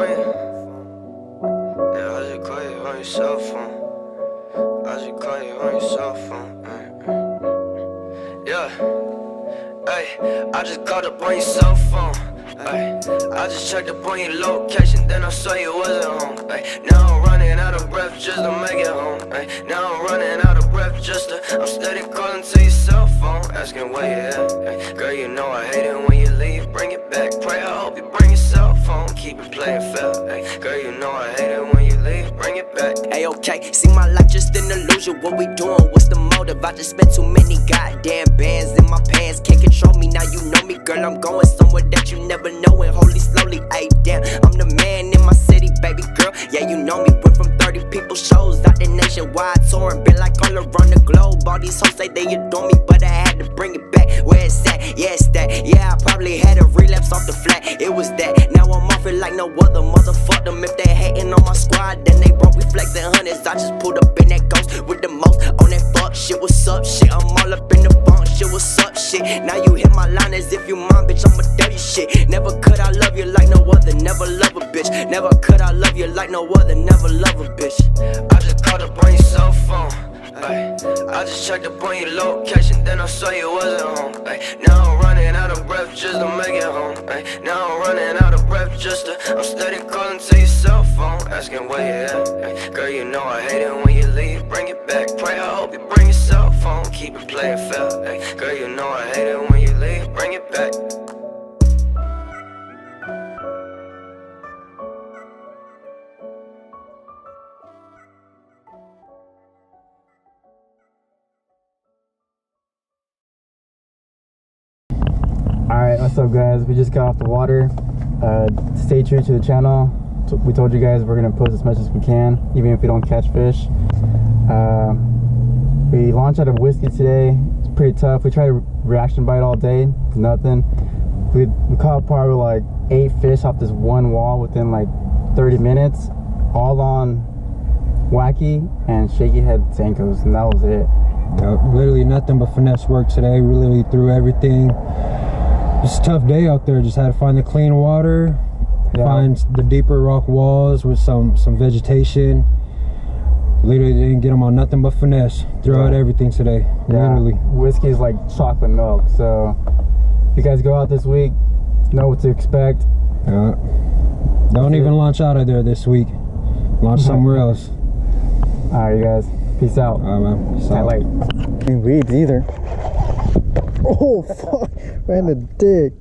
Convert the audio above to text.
on you. Yeah, I just call you on your cell phone. I just call you on your cell phone. Yeah. Hey, I just called up on your cell phone. Ay, I just checked up on your location, then I saw you wasn't home. Ay, now I'm running out of breath just to make it home. Ay, now I'm running out of breath just to. I'm steady calling to your cell phone, asking where you at. Ay, girl, you know I hate it when you leave. Bring it back, pray I hope you bring your cell phone. Keep it playing fair. Ay, girl, you know I hate it when you leave. Bring it back. Hey, okay, see my life just an illusion. What we doing? What's the motive? I just spent too many goddamn bands in my pants. Can't control me, now you know me, girl. I'm going somewhere that you never know. And holy slowly, ayy, damn, I'm the man in my city, baby girl. Yeah, you know me. Went from 30 people shows out the nationwide touring. Been like all around the globe. All these hoes say they adore me, but I had to bring it back. Where it's at? Yeah, it's that. Yeah, I probably had a relapse off the flat. It was that. Now I'm off it like no other. Motherfuck them if they hating on my squad. Then they broke, we flexing hundreds. I just pulled up in that ghost with the most on that fuck shit. What's up, shit? I'm all up in the bunk shit. What's up, shit? Now you hit my line as if you mine, bitch. I'ma tell you shit. Never could I love you like no other. Never love a bitch. Never could I love you like no other. Never love a bitch. I just called up on your cell phone. Ay, I just checked up on your location, then I saw you wasn't home. Ay, now I'm running out of breath just to make it home. Ay, now I'm running out of breath just to. I'm steady calling to your cell phone, asking where you at. Ay, girl, you know I hate it when you leave. Bring it back, pray I hope you bring your cell phone. Keep it playing fair. Ay, girl, you know I hate it when you leave. Bring it back. Alright, what's up guys? We just got off the water. Stay true to the channel. We told you guys we're going to post as much as we can, even if we don't catch fish. We launched out of whiskey today. It's pretty tough. We tried a reaction bite all day. Nothing. We caught probably like 8 fish off this one wall within like 30 minutes. All on wacky and shaky head Senkos, and that was it. Literally nothing but finesse work today. We literally threw everything. It's a tough day out there. Just had to find the clean water, find the deeper rock walls with some vegetation. Literally didn't get them on nothing but finesse. Threw out everything today. Literally. Whiskey is like chocolate milk. So if you guys go out this week, know what to expect. Don't even launch out of there this week. Launch somewhere else. Alright, you guys. Peace out. Alright, man. Peace out. Late. Ain't weeds either. Oh fuck, ran a dick.